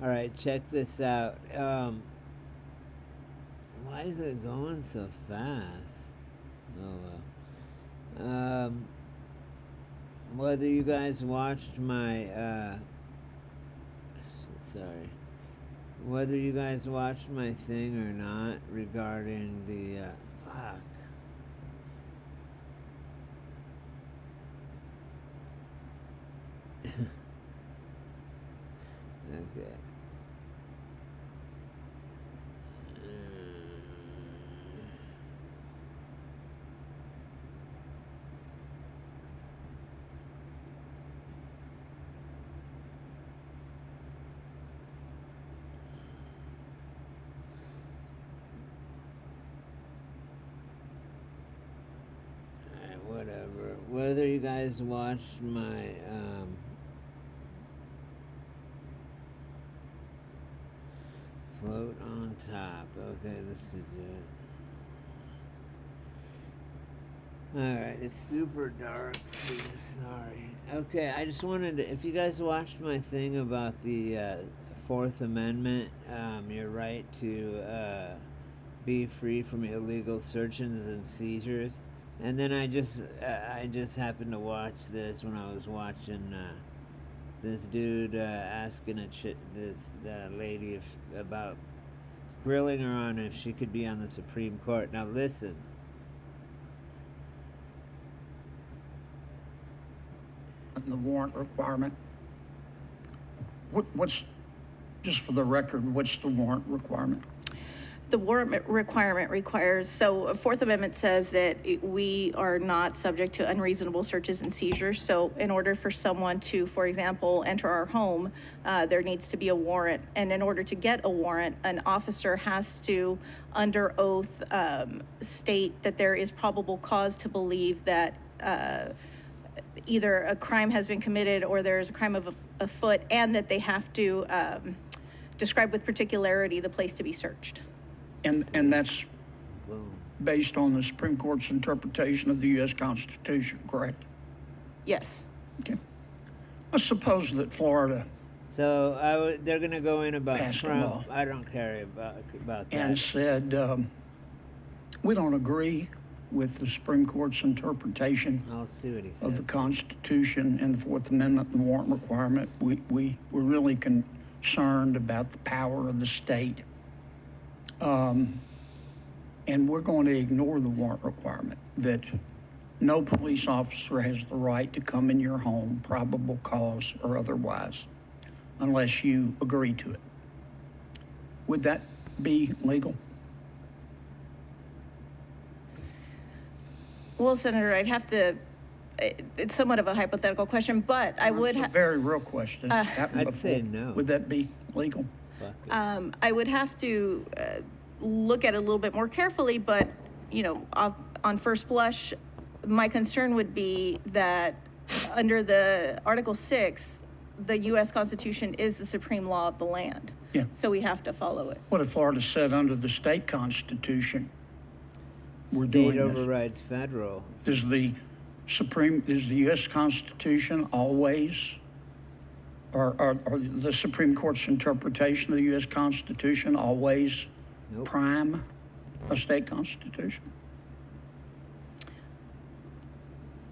All right, check this out. Why is it going so fast? Oh well. Whether you guys watched my sorry, whether you guys watched my thing or not regarding the fuck. Okay. Alright, whatever. Whether you guys watched my float on top. Okay, this is it. Alright, it's super dark. Sorry. Okay, I just wanted to, if you guys watched my thing about the Fourth Amendment, your right to be free from illegal searches and seizures, and then I just happened to watch this when I was watching this dude asking this lady about grilling her on if she could be on the Supreme Court. Now listen. The warrant requirement. What's, just for the record, what's the warrant requirement? The warrant requirement requires, so Fourth Amendment says that we are not subject to unreasonable searches and seizures. So in order for someone to, for example, enter our home, there needs to be a warrant. And in order to get a warrant, an officer has to, under oath, state that there is probable cause to believe that either a crime has been committed or there is a crime afoot, and that they have to describe with particularity the place to be searched. And that's based on the Supreme Court's interpretation of the U.S. Constitution, correct? Yes. Okay. I suppose that Florida So they're going to go in about passed a Trump. law I don't care about that. and said, we don't agree with the Supreme Court's interpretation I'll see what he says. of the Constitution and the Fourth Amendment and the warrant requirement. We're really concerned about the power of the state. And we're going to ignore the warrant requirement that no police officer has the right to come in your home, probable cause or otherwise, unless you agree to it. Would that be legal? Well, Senator, I'd have to, it's somewhat of a hypothetical question, but I would It's a very real question. Happened I'd say before. no. Would that be legal? Fuck it. I would have to look at it a little bit more carefully, but, you know, on first blush, my concern would be that under the Article 6, the U.S. Constitution is the supreme law of the land. Yeah. So we have to follow it. What if Florida said under the state constitution, we're State doing this? overrides federal. Does the U.S. Constitution always, or the Supreme Court's interpretation of the U.S. Constitution always Nope. prime a state constitution?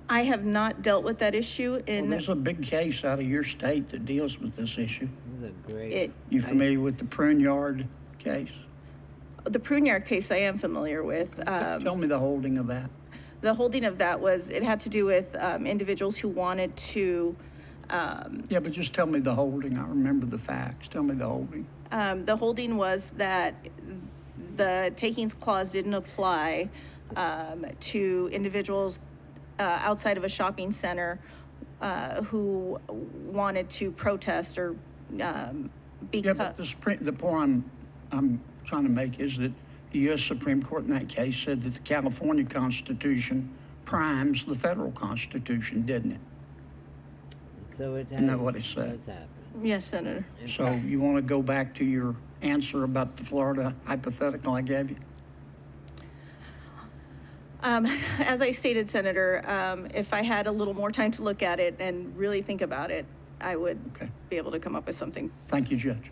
I have not dealt with that issue Well, in there's a big case out of your state that deals with this issue. This is a great. it. You familiar with the Pruneyard case? The Pruneyard case I am familiar with. Tell me the holding of that. The holding of that was, it had to do with individuals who wanted to, Yeah, but just tell me the holding. I remember the facts. Tell me the holding. the holding was that the takings clause didn't apply to individuals outside of a shopping center who wanted to protest or Yeah, because. but the point I'm trying to make is that the U.S. Supreme Court in that case said that the California Constitution primes the federal Constitution, didn't it? So it Isn't that what it said? That's happened. Yes, Senator. So you want to go back to your answer about the Florida hypothetical I gave you? As I stated, Senator, if I had a little more time to look at it and really think about it, I would Okay. be able to come up with something. Thank you, Judge.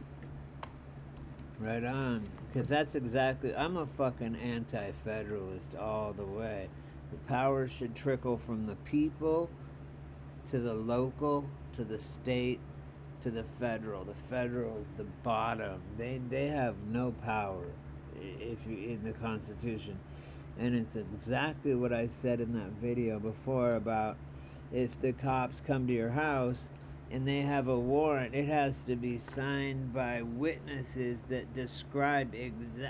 Right on. Because that's exactly, I'm a fucking anti-federalist all the way. The power should trickle from the people to the local, to the state, to the federal. The federal is the bottom. They have no power if you in the Constitution. And it's exactly what I said in that video before about if the cops come to your house and they have a warrant, it has to be signed by witnesses that describe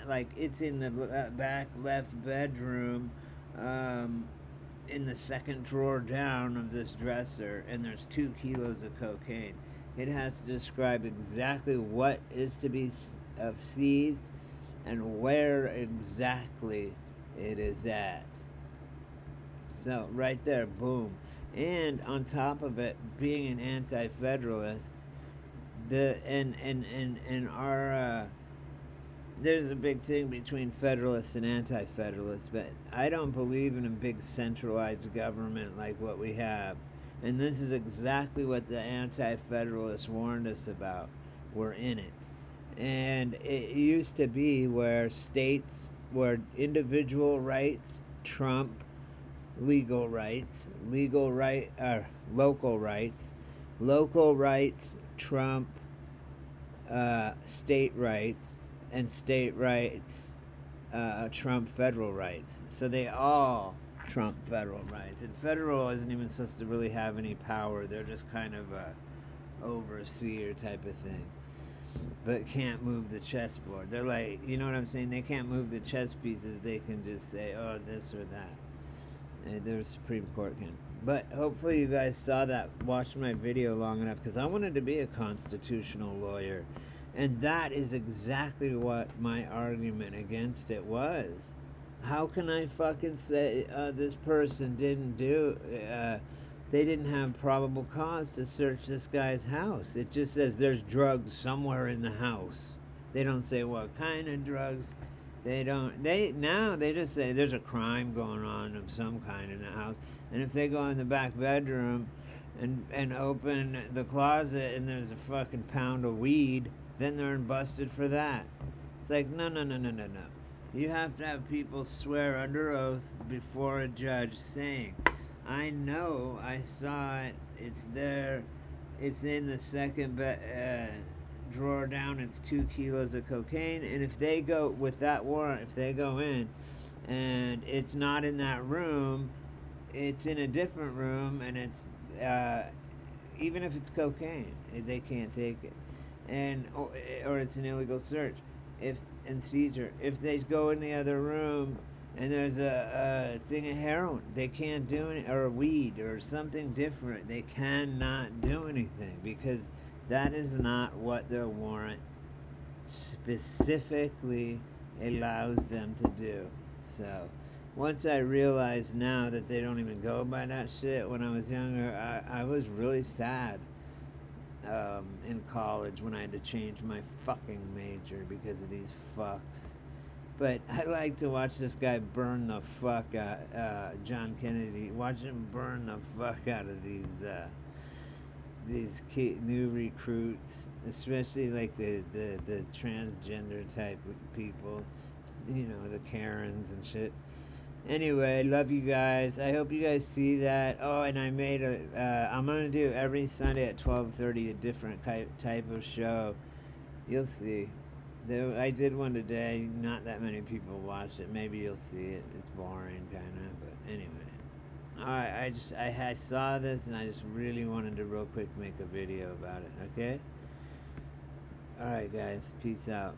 like it's in the back left bedroom, in the second drawer down of this dresser, and there's 2 kilos of cocaine. It has to describe exactly what is to be seized and where exactly it is at. So right there, boom. And on top of it, being an anti-federalist, our there's a big thing between federalists and anti-federalists, but I don't believe in a big centralized government like what we have. And this is exactly what the anti-federalists warned us about. We're in it. And it used to be where states, where individual rights trump legal rights, local rights trump state rights, and state rights trump federal rights. So they all trump federal rights. And federal isn't even supposed to really have any power. They're just kind of a overseer type of thing. But can't move the chessboard. They're like, you know what I'm saying? They can't move the chess pieces. They can just say, oh, this or that. Their Supreme Court can. But hopefully you guys saw that, watched my video long enough, because I wanted to be a constitutional lawyer. And that is exactly what my argument against it was. How can I fucking say this person didn't they didn't have probable cause to search this guy's house? It just says there's drugs somewhere in the house. They don't say what kind of drugs. They just say there's a crime going on of some kind in the house. And if they go in the back bedroom and open the closet and there's a fucking pound of weed, then they're busted for that. It's like, no. You have to have people swear under oath before a judge saying, I know, I saw it, it's there, it's in the second drawer down, it's 2 kilos of cocaine. And if they go with that warrant, if they go in and it's not in that room, it's in a different room, and it's even if it's cocaine, they can't take it. And or it's an illegal search and seizure. If they go in the other room and there's a thing of heroin, they can't do it, or weed or something different, they cannot do anything, because that is not what their warrant specifically allows them to do. So once I realized now that they don't even go by that shit, when I was younger, I was really sad in college when I had to change my fucking major because of these fucks. But I like to watch this guy burn the fuck out, John Kennedy, watch him burn the fuck out of these new recruits, especially like the transgender type people, you know, the Karens and shit. Anyway, love you guys. I hope you guys see that. Oh, and I made I'm gonna do every Sunday at 12:30 a different type of show. You'll see. I did one today. Not that many people watched it. Maybe you'll see it. It's boring, kind of. But anyway, all right. I saw this and I just really wanted to real quick make a video about it. Okay. All right, guys. Peace out.